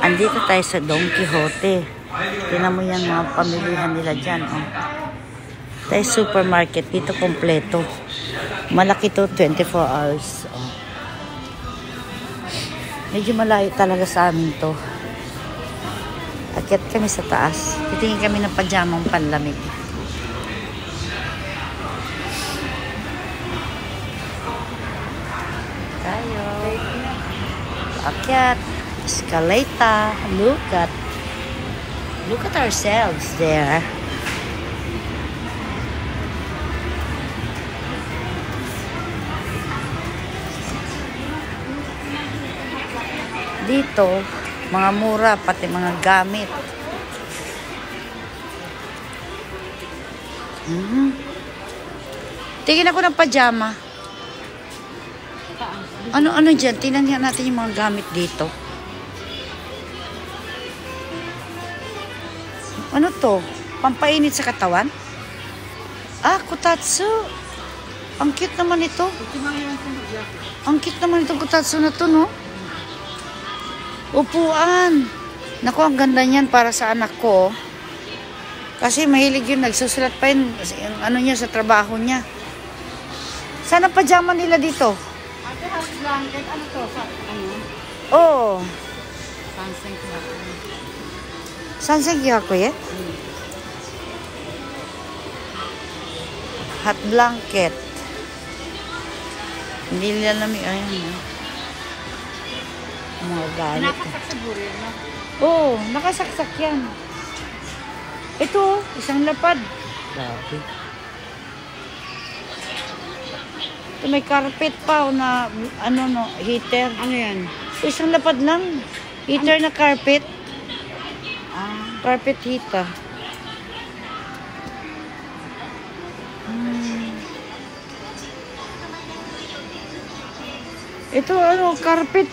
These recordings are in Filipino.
Andito tayo sa Don Quixote. Tingnan mo yan mga pamilihan nila dyan. Oh. Tayo supermarket. Dito kompleto. Malaki to, 24 hours. Oh. Medyo malayo talaga sa amin to. Akyat kami sa taas. Titingin kami ng pajamang panlamig. Tayo. Akyat. Escalator. Look at ourselves there. Dito, mga mura, pati mga gamit. Tingin ako ng pajama. Ano dyan? Tingnan natin yung mga gamit dito. Ano to? Pampainit sa katawan? Ah, kutatsu. Ang cute naman ito. Ang cute naman itong kutatsu na to, no? Upuan. Naku, ang ganda niyan para sa anak ko. Kasi mahilig yun. Nagsusulat pa yun. Ano niya sa trabaho niya. Saan ang pajama nila dito? Ate, house blanket. Ano to? Ano? Oo. Sanseng Kyakuye. Sanseng Kyakuye? Hot blanket. Hindi nila namin. Ayan. Mga gamit. Nakasaksak sa burir, no? Oo, nakasaksak yan. Ito, isang lapad. Grabe. Ito may carpet pa na heater. Ano yan? Isang lapad lang. Heater na carpet. Carpet heater. Ito carpet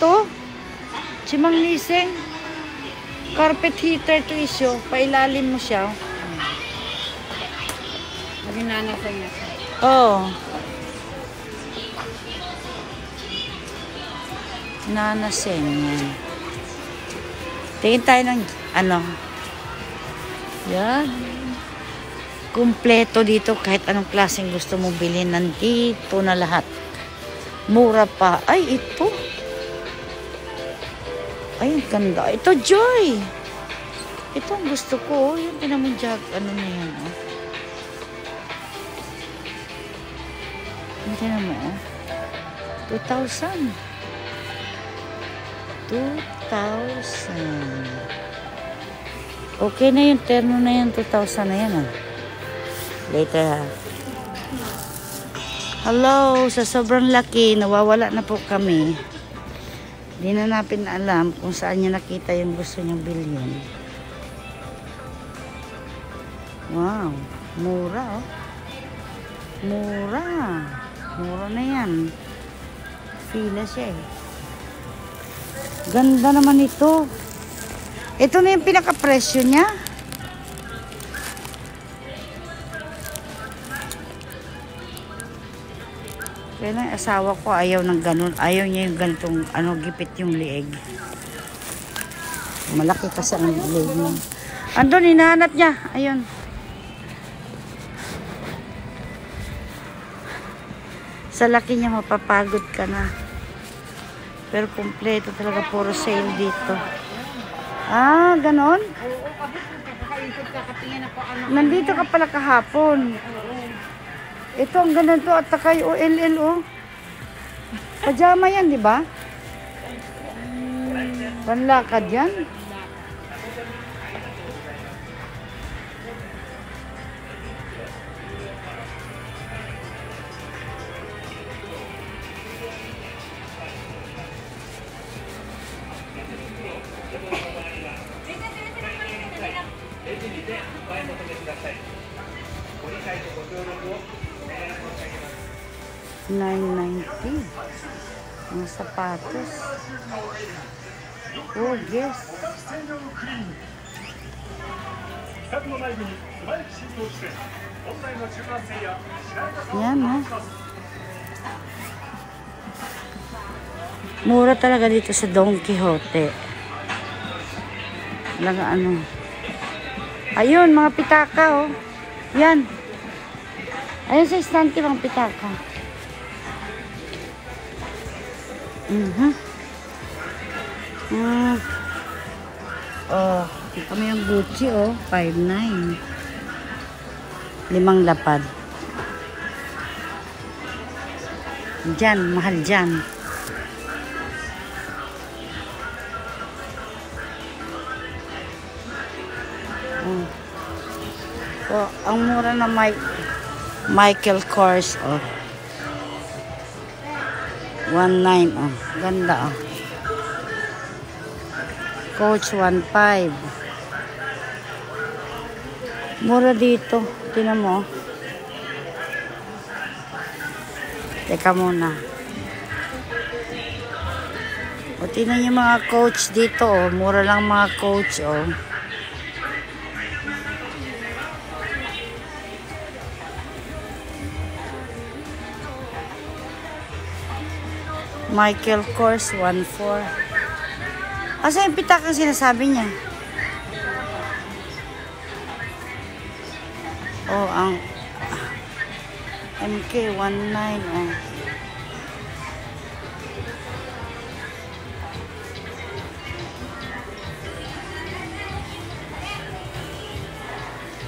Chimang Niseng. Carpet heater to isyo. Pailalim mo siya. Maginanasa niya. Oo. Nanaseng yan. Tingin tayo ng yan. Kumpleto dito. Kahit anong klaseng gusto mong bilhin. Nandito na lahat. Mura pa. Ay, ito. Ay, ang ganda. Ito, Joy. Ito ang gusto ko. Yung pinamang jag. Ano na yan, Hindi na mo, 2,000. 2,000. Okay na yung terno na yan. 2,000 na yan, Later, Hello, sa sobrang laki, nawawala na po kami. Hindi na natin alam kung saan niya nakita yung gusto niyang bilhin. Wow, mura, Mura. Mura na yan. Fila siya, Ganda naman ito. Ito na yung pinaka-presyo niya. Kaya lang asawa ko ayaw ng ganun. Ayaw niya yung ganitong gipit yung lieg. Malaki kasi ang lieg mo. Andun, hinahanap niya. Ayun. Sa laki niya mapapagod ka na. Pero kumpleto talaga, puro sale dito. Ah, ganon? Oo, kasi kakaikot ka, katingin ako Nandito ka pala kahapon. Ito, ang ganda to. At takay OLL, Pajama yan, di ba? Panlakad yan. $9.90. Mga sapatos. Oh, yes. Yan, Mura talaga dito sa Don Quixote. Lang ano. Ayun, mga pitaka, oh. Yan. Ayun sa istante, mga pitaka. Oh, kita mo yung Gucci, oh. 5.9. 5 lapad. Diyan, mahal dyan. Oh, ang mura na Michael Kors, oh. 1.9, oh. Ganda, oh. Coach 1.5. Mura dito. Tingnan mo. Teka muna. O, tingnan yung mga Coach dito, oh. Mura lang mga Coach, oh. Michael Kors 1.4. Asa yung pitaka sinasabi niya? Oh, ang MK 1.9, oh.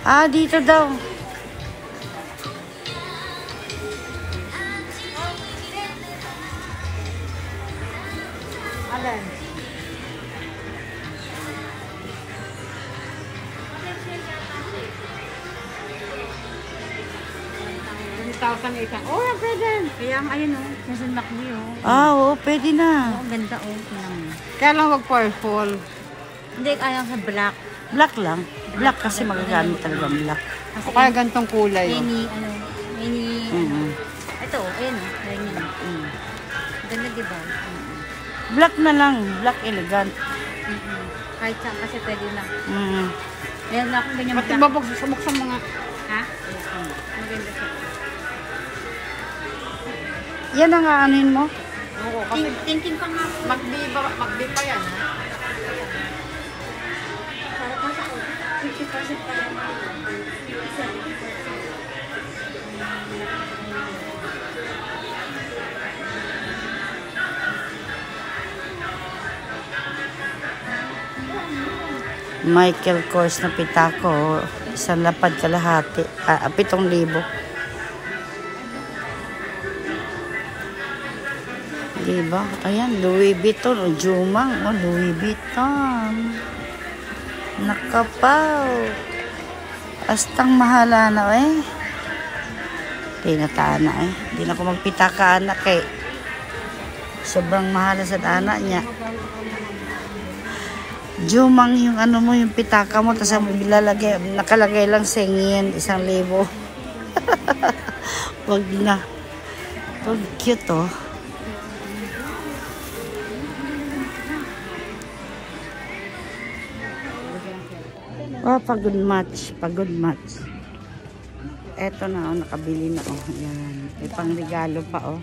Ah, dito daw. Alan. 1,800. Oh, ang pwede. Kaya ang ayun, oh. Nasa McNee, oh. Ah, oo, pwede na. Oh, ang ganda, oh. Kaya lang wag purple. Hindi, ayaw sa black. Black lang. Black kasi magagamit talaga black. O kaya gantong kulay, oh. Ito, ayun, ayun. Ganda, diba? Black na lang. Black elegant. Kahit saan kasi pwede na. Meron na akong ganyan Pati black. Buksan mga... Ha? Maganda siya. Yan ang aanin mo? Oo, kasi Thinking pa nga po. magdi pa yan, ha? Para pa sa 50% pa yan. Michael Kors na pitako. Isang lapad kalahati. 7,000. Diba? Ayan, Louis Vuitton. Jumang. Oh, Louis Vuitton. Nakapaw. Astang mahala na, eh. Tinataan na, eh. Hindi na ako magpitaka, anak, eh. Sobrang mahala sa anak niya. Jumang yung ano mo, yung pitaka mo, tapos nakalagay lang singin, 1,000. Wag na. Wag cute, oh. Oh, pagod match. Pagod match. Eto na, oh, nakabili na, oh. Yan. May pangregalo pa, oh.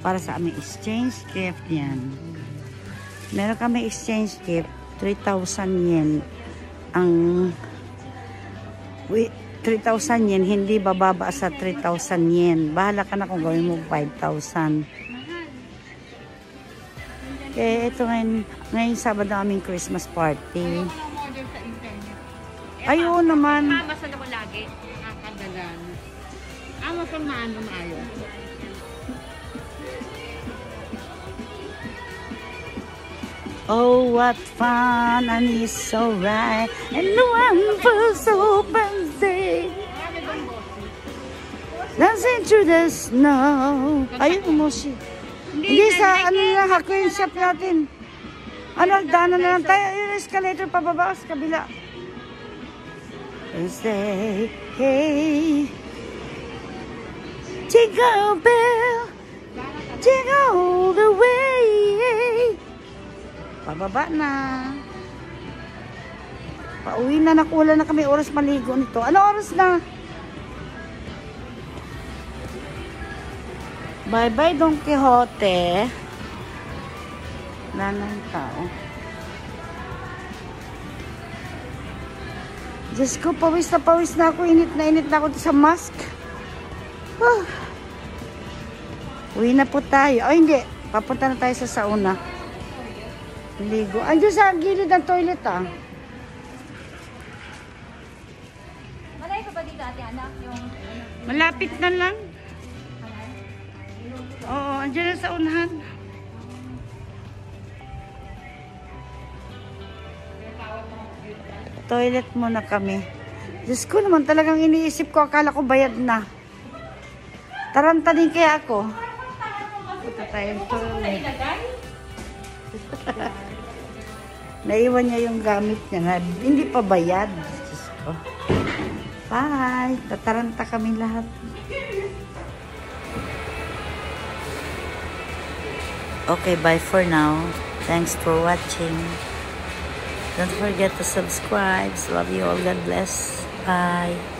Para sa aming exchange gift yan. Meron kami exchange gift. 3,000 yen ang 3,000 yen hindi bababa sa 3,000 yen. Bahala ka na kung gawin mo 5,000. Kaya ito ngayon Sabado aming Christmas party. Ayun naman. Masa naman lagi. Nakakadagan. Amazon maano maayo. Oh, what fun, and it's so right, and the one feels open day, dancing through the snow. Ayun mo siya. Hindi sa, ano na, Hakuin shop natin. Ano, daanan na lang tayo. Yung escalator pababa sa kabila. And say, hey, jingle bell, jingle all the way. Pababa na. Pauwi na, nakula na kami. Oras maligo nito. Ano oras na? Bye-bye, Don Quixote. Wala na yung tao. Diyos ko, pawis na ako. Init na ako sa mask. Uwi na po tayo. Ay, hindi. Papunta na tayo sa sauna. Ligo. Andiyo sa gilid ng toilet, ah. Malay ka ba dito, ate anak? Yung... Malapit na lang. Oo, andiyo na sa unahan. Toilet muna kami. Diyos ko naman, talagang iniisip ko. Akala ko bayad na. Taranta din kaya ako. Punta tayong toilet. Naiwan niya yung gamit niya na hindi pa bayad. Diyos ko. Bye. Tataranta kami lahat. Okay, bye for now. Thanks for watching. Don't forget to subscribe. Love you all. God bless. Bye.